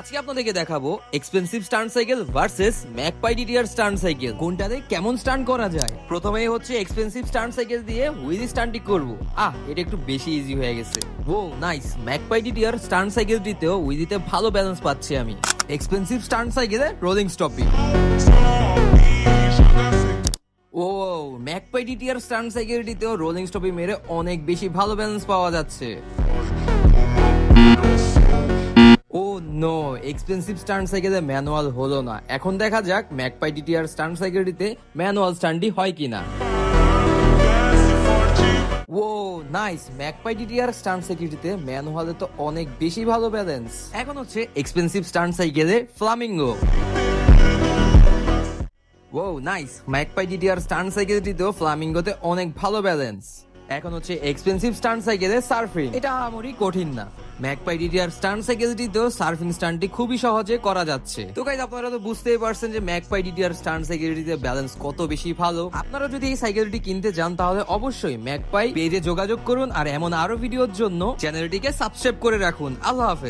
আজকে আপনাদেরকে দেখাবো এক্সপেন্সিভ স্টান্ট সাইকেল ভার্সেস ম্যাকপাই ডিটিআর স্টান্ট সাইকেল, কোনটাতে কেমন স্টান্ট করা যায়। প্রথমেই হচ্ছে এক্সপেন্সিভ স্টান্ট সাইকেল দিয়ে হুইল স্টান্টই করব। এটা একটু বেশি ইজি হয়ে গেছে। ও নাইস, ম্যাকপাই ডিটিআর স্টান্ট সাইকেলটিতেও উইদিতে ভালো ব্যালেন্স পাচ্ছি আমি। এক্সপেন্সিভ স্টান্ট সাইকেলে রোলিং স্টপিং। ও ম্যাকপাই ডিটিআর স্টান্ট সাইকেলটিতেও রোলিং স্টপিং মেরে অনেক বেশি ভালো ব্যালেন্স পাওয়া যাচ্ছে। ও নো, এক্সপেন্সিভ স্টান্ট সাইকেলে ম্যানুয়াল হলো না। এখন দেখা যাক ম্যাকপাই ডিটিআর স্টান্ট সাইকেলটিতে ম্যানুয়াল স্টান্টই হয় কিনা। ও নাইস, ম্যাকপাই ডিটিআর স্টান্ট সাইকেলটিতে ম্যানুয়ালে তো অনেক বেশি ভালো ব্যালেন্স। এখন হচ্ছে এক্সপেন্সিভ স্টান্ট সাইকেলে ফ্লামিঙ্গো। ও নাইস, ম্যাকপাই ডিটিআর স্টান্ট সাইকেলটিতেও ফ্লামিঙ্গোতে অনেক ভালো ব্যালেন্স। এখন হচ্ছে এক্সপেন্সিভ স্টান্ট সাইকেলে সার্ফিং। এটা আমারই কঠিন না। ম্যাকপাই ডিটিআর স্টান্ট সাইকেলটিতেও সার্ফিং স্টান্টটি খুবই সহজে করা যাচ্ছে। তো গাইস, আপনারা তো বুঝতেই পারছেন যে ম্যাকপাই ডিটিআর স্টান্ট সাইকেলটিতে ব্যালেন্স কত বেশি ভালো। আপনারা যদি এই সাইকেলটি কিনতে চান তাহলে অবশ্যই ম্যাকপাই পেজে যোগাযোগ করুন, আর এমন আরো ভিডিওর জন্য চ্যানেলটিকে সাবস্ক্রাইব করে রাখুন। আল্লাহ হাফেজ।